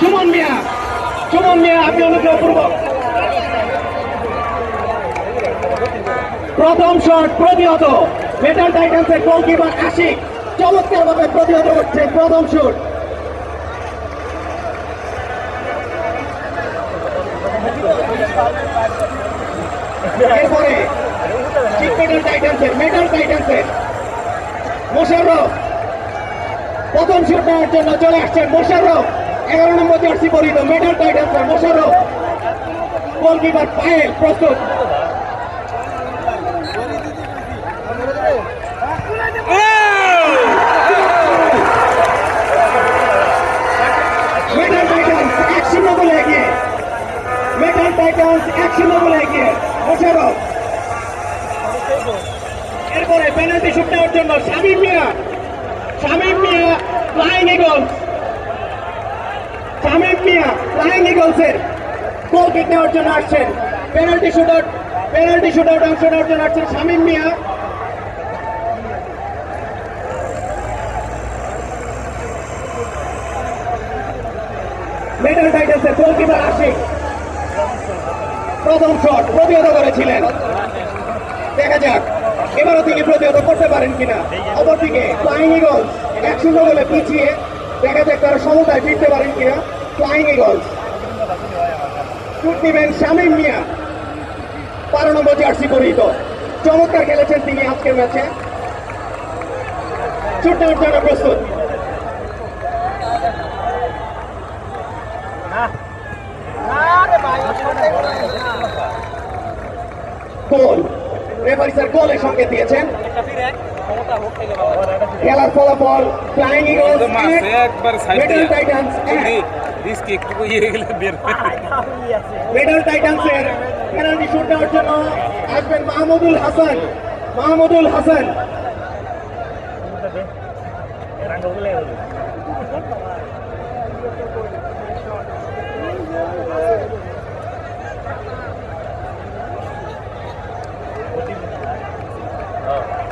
সুমন মিয়া, আপনি অনুগ্রহপূর্বক প্রথম শট প্রতিহত। মেটাল টাইটান্সের গোলকিপার আশিক চমৎকার ভাবে প্রতিহত করছে প্রথম শট। এরপরে মেটাল টাইটান্সের মোশাররফ প্রথম শট নেওয়ার জন্য চলে আসছেন। মোশাররফ 11 নম্বর জার্সি পরিহিত মেটাল টাইটান্সের মোশাররফ। গোলকিপার পায়েল প্রস্তুত। মেটাল টাইটান্স 1-0 গোলে এগিয়ে। মোশাররফ। এরপরে পেনাল্টি শুট নেওয়ার জন্য শামীম মিয়া ফ্লাইং ইগলসের গোল কিক নেওয়ার জন্য আসছেন। পেনাল্টি শুট আউট অংশ নেওয়ার জন্য আসছেন শামীম মিয়া। মেটাল টাইটান্সের গোলকিপার আশিক প্রথম শট প্রতিহত করেছিলেন। দেখা যাক এবারও তিনি প্রতিহত করতে পারেন কিনা। অপরদিকে ফ্লাইং ইগলস 1-0 গোলে পিছিয়ে, দেখা যাক তারা সমতায় ফিরতে পারেন কিনা। ফ্লাইং ইগলস শুট নেবেন শামীম মিয়া 12 নম্বর জার্সি পরিহিত। চমৎকার খেলেছেন তিনি আজকের ম্যাচে। শুট নেওয়ার জন্য প্রস্তুত। গোল, রেফারি স্যার গোলের সংকেত দিয়েছেন। খেলার ফলাফল Flying Eagles Metal Titans. Metal টাইটান্সের পেনাল্টি শুট নেওয়ার জন্য আসবেন মাহমুদুল হাসান।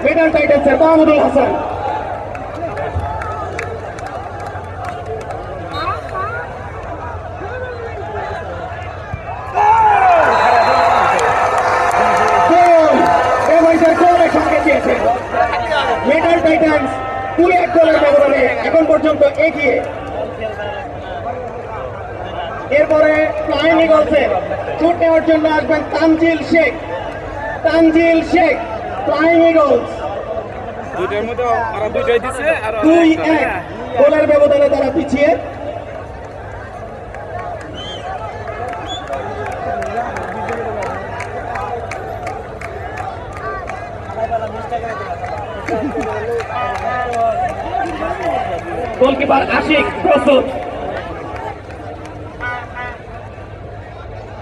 মেটাল টাইটান্সের মাহমুদুল হাসান। গোলের সংকেত দিয়েছে। মেটাল টাইটান্স 2-1 গোলের ব্যবধানে এখন পর্যন্ত এগিয়ে। এরপরে ফ্লাইং ইগলসের শুট নেওয়ার জন্য আসবেন তানজিল শেখ। ফ্লাইং ইগলস 2-1 গোলের ব্যবধানে তারা পিছিয়ে। গোলকিপার আশিক প্রস্তুত।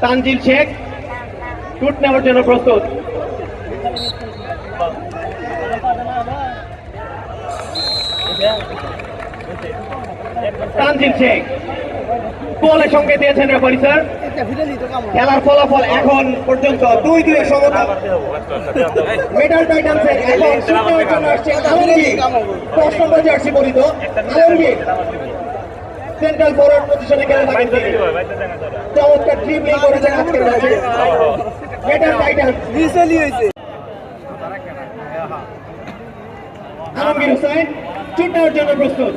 তানজিল শেখ শুট নেওয়ার জন্য প্রস্তুত। তানজিল শেখ গোলের সংকেত দিয়েছেন রেফারি স্যার। খেলার ফলাফল এখন পর্যন্ত 2-2 সমতা। মেটাল টাইটান্সের এখন শুট নেওয়ার জন্য আসছে আলমগীর 10 নম্বর জার্সি পরিহিত। আলমগীর সেন্ট্রাল ফরওয়ার্ড পজিশনে খেলে থাকেন তিনি। চমৎকার ড্রিবলিং করেছেন আজকের ম্যাচে metal Titans. Alamgir Hossain shoot নেওয়ার জন্য প্রস্তুত।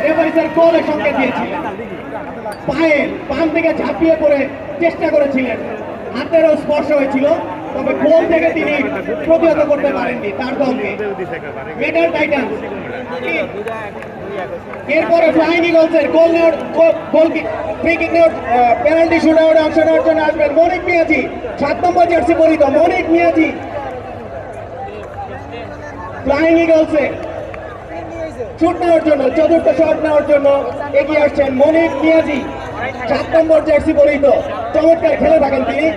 রেফারি স্যার গোলের সংকেত দিয়েছিলেন। পায়ের বাম থেকে ঝাঁপিয়ে পড়ে চেষ্টা করেছিলেন, হাতেরও স্পর্শ হয়েছিল, তবে গোল থেকে তিনি প্রতিহত করতে পারেননি তার দলকে। Metal Titans. এরপরে ফ্লাইং ইগলসের ফ্রি কিক নেওয়ার পেনাল্টি শুট আউটে অংশ নেওয়ার জন্য আসবেন মনিক মিয়াজি 7 নম্বর জার্সি পরিহিত মনিক মিয়াজি। ফ্লাইং ইগলসে শুট নেওয়ার জন্য চতুর্থ শট নেওয়ার জন্য এগিয়ে আসছেন মনিক মিয়াজি 7 নম্বর জার্সি পরিহিত। চমৎকার খেলে থাকেন তিনি।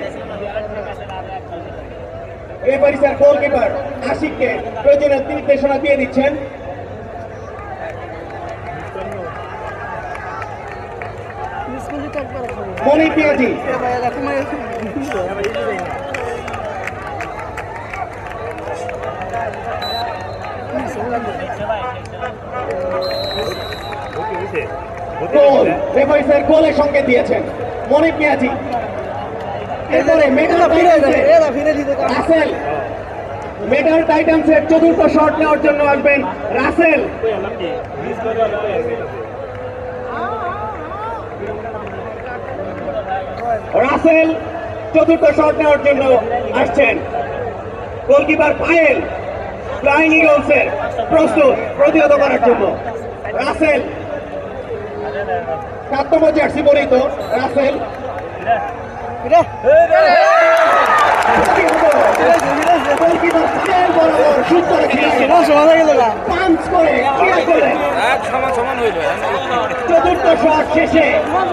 রেফারি স্যার গোলকিপার আশিককে প্রয়োজনীয় নির্দেশনা দিয়ে দিচ্ছেন। মনির পিয়াজি গোল, রেফারি স্যার গোলের সংকেত দিয়েছেন মনির পিয়াজি। এরপরে রাসেল, মেডাল টাইটান্সের চতুর্থ শট নেওয়ার জন্য আসবেন রাসেল। রাসেল চতুর্থ শট নেওয়ার জন্য আসছেন। গোলকিপার পায়েল ফ্লাইং ইগলসের প্রস্তুত প্রতিহত করার জন্য। রাসেল 7 নম্বর জার্সি পরিহিত রাসেল। গোলকিপার পায়েল বরাবর শুট করে পাঞ্চ করে চতুর্থ শট শেষে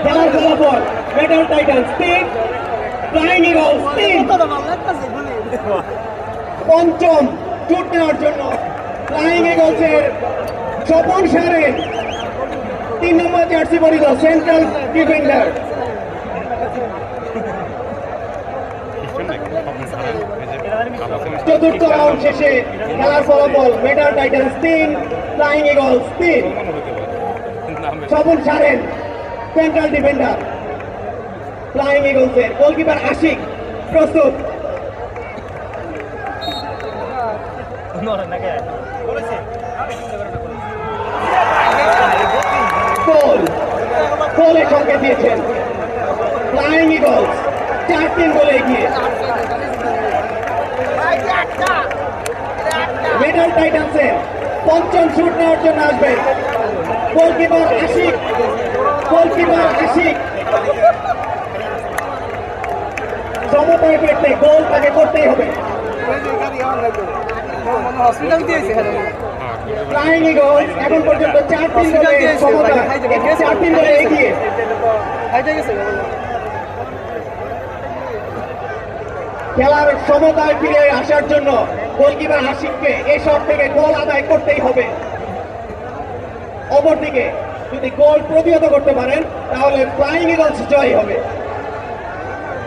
খেলার ফলাফল মেডাল টাইটান্স 3, ফ্লাইং ইগলস 3। পঞ্চম শুট নেওয়ার জন্য flying ইগলসের Swapan Saren 3 number jersey পরিহিত সেন্ট্রাল ডিফেন্ডার। চতুর্থ রাউন্ড শেষে খেলার ফলাফল Metal Titans 3, Flying Eagles 3। Swapan Saren central defender Flying ইগলসের। গোলকিপার আশিক প্রস্তুত। গোল, গোলের সংকেত দিয়েছেন ফ্লাইং ইগলস 4-3 গোলে এগিয়ে। মেডাল টাইটান্সের পঞ্চম শুট নেওয়ার জন্য আসবেন গোলকিপার আশিক। গোলকিপার আশিক সমতায় ফিরতে গোল তাকে করতেই হবে। ফ্লাইং ইগলস এখন পর্যন্ত 4-3 গোলে সমতা, 4-3 গোলে এগিয়ে। খেলার সমতায় ফিরে আসার জন্য গোলকিপার আশিককে এই শট থেকে গোল আদায় করতেই হবে। অপরদিকে যদি গোল প্রতিহত করতে পারেন তাহলে ফ্লাইং ইগলস জয় হবে।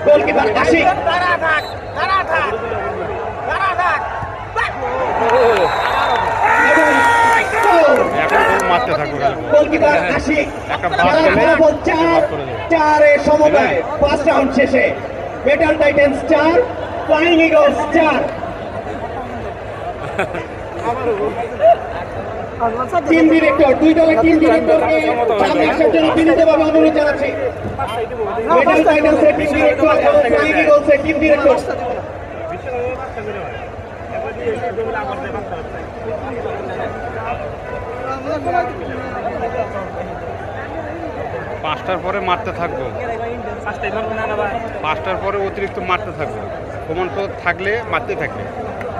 গোলকিপার আশিক গোলকিপার আশিক 4-4 সমতায় ফার্স্ট রাউন্ড শেষে medal Titans 4, flying Eagles 4। Team director, দুই দলের টিম ডিরেক্টরকে সামনে আসার জন্য বিনীতভাবে অনুরোধ জানাচ্ছি। মেডাল টাইটান্সের টিম ডিরেক্টর এবং ফ্লাইং ইগলসের টিম ডিরেক্টর। পাঁচটার পরে মারতে থাকবো, 5টার পরে অতিরিক্ত মারতে থাকবো। সমান তো থাকলে মারতে থাকবে,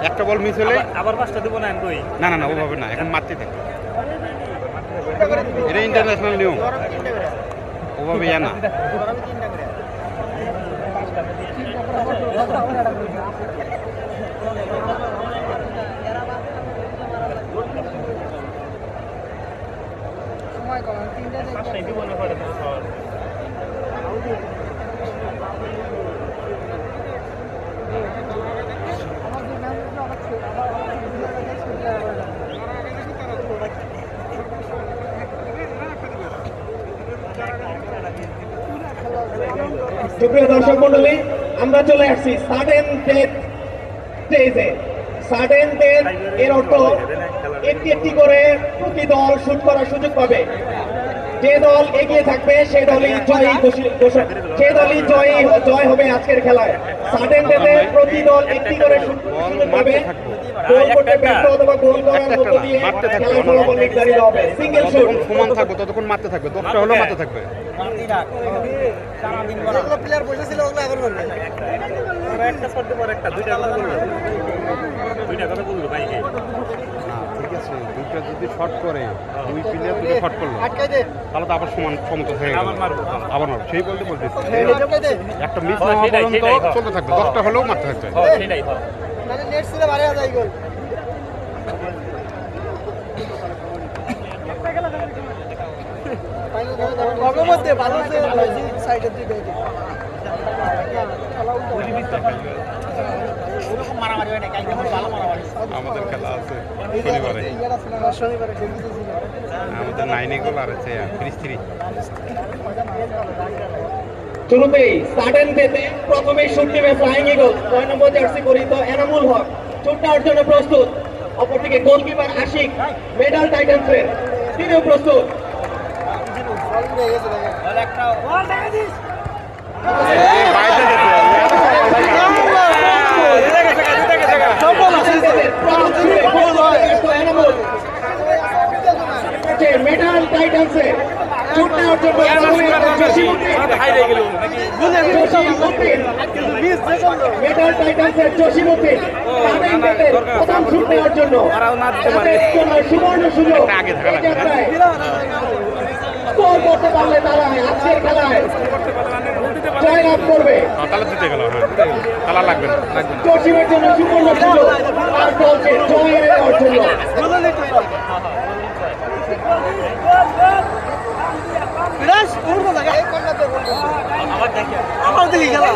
একটা বল মিস হলে আবার 5টা দেবো না। না না না, ওভাবে না, এখন মারতে থাকবে। এটা ইন্টারন্যাশনাল নিয়ম, ওভাবে না। সুপ্রিয় দর্শক মন্ডলী, আমরা চলে আসছি সাডেন ডেথ স্টেজে। সাডেন ডেথ এর অর্থ একটি একটি করে প্রতি দল শুট করার সুযোগ পাবে। যে দল এগিয়ে থাকবে সেই দলই জয় হবে আজকের খেলায়। সাডেন ডেথে প্রতি দল একটি করে সুযোগ পাবে। গোল করতে ব্যর্থ অথবা গোল করার মধ্য দিয়ে খেলার ফলাফল নির্ধারিত হবে। সিঙ্গেল শুট সমান থাকবে ততক্ষণ মারতে থাকবে, 10টা হলেও মারতে থাকবে। প্লেয়ার বসেছিল ওগুলো এখন করবে একটা শট দেবো, একটা দুইটা কথা বললো ভাইকে। না ঠিক আছে, দুইটা যদি শট করে, দুই প্লেয়ার দুটো শট করলো তাহলে তো আবার সমান সমতা হয়ে গেল, আবার মারবো। সেই বলতে বলতেছি একটা মিস না হওয়া পর্যন্ত চলতে থাকবে, 10টা হলেও মারতে থাকবে। সেটাই নেট ছিল বাড়ে যায় গোল। ভালো আছে সাইডের দিকে আমাদের খেলা আছে শনিবারে আমাদের 9 গোল আর আছে 33 শুরুতেই সাডেন ডেতে প্রথমেই শুট নেবে ফ্লাইং ইগল 6 নম্বর জার্সি পরিহিত এনামুল হক শুট নেওয়ার জন্য প্রস্তুত। অপরদিকে গোলকিপার আশিক মেডাল টাইটান্সের তিনিও প্রস্তুত। মেডাল টাইটান্সের শুট নেওয়ার জন্য মেডাল টাইটান্সের জসিমউদ্দিন প্রথম শুট নেওয়ার জন্য সুবর্ণ সুযোগ স্কোর করতে পারলে তারা আজকের খেলায় জয়লাভ করবে। তাহলে জিতে গেল হ্যাঁ তাহলে লাগবে না জসিমের জন্য সুবর্ণ সুযোগ আর দলকে জয় এনে দেওয়ার জন্য। আমার দেখি খেলা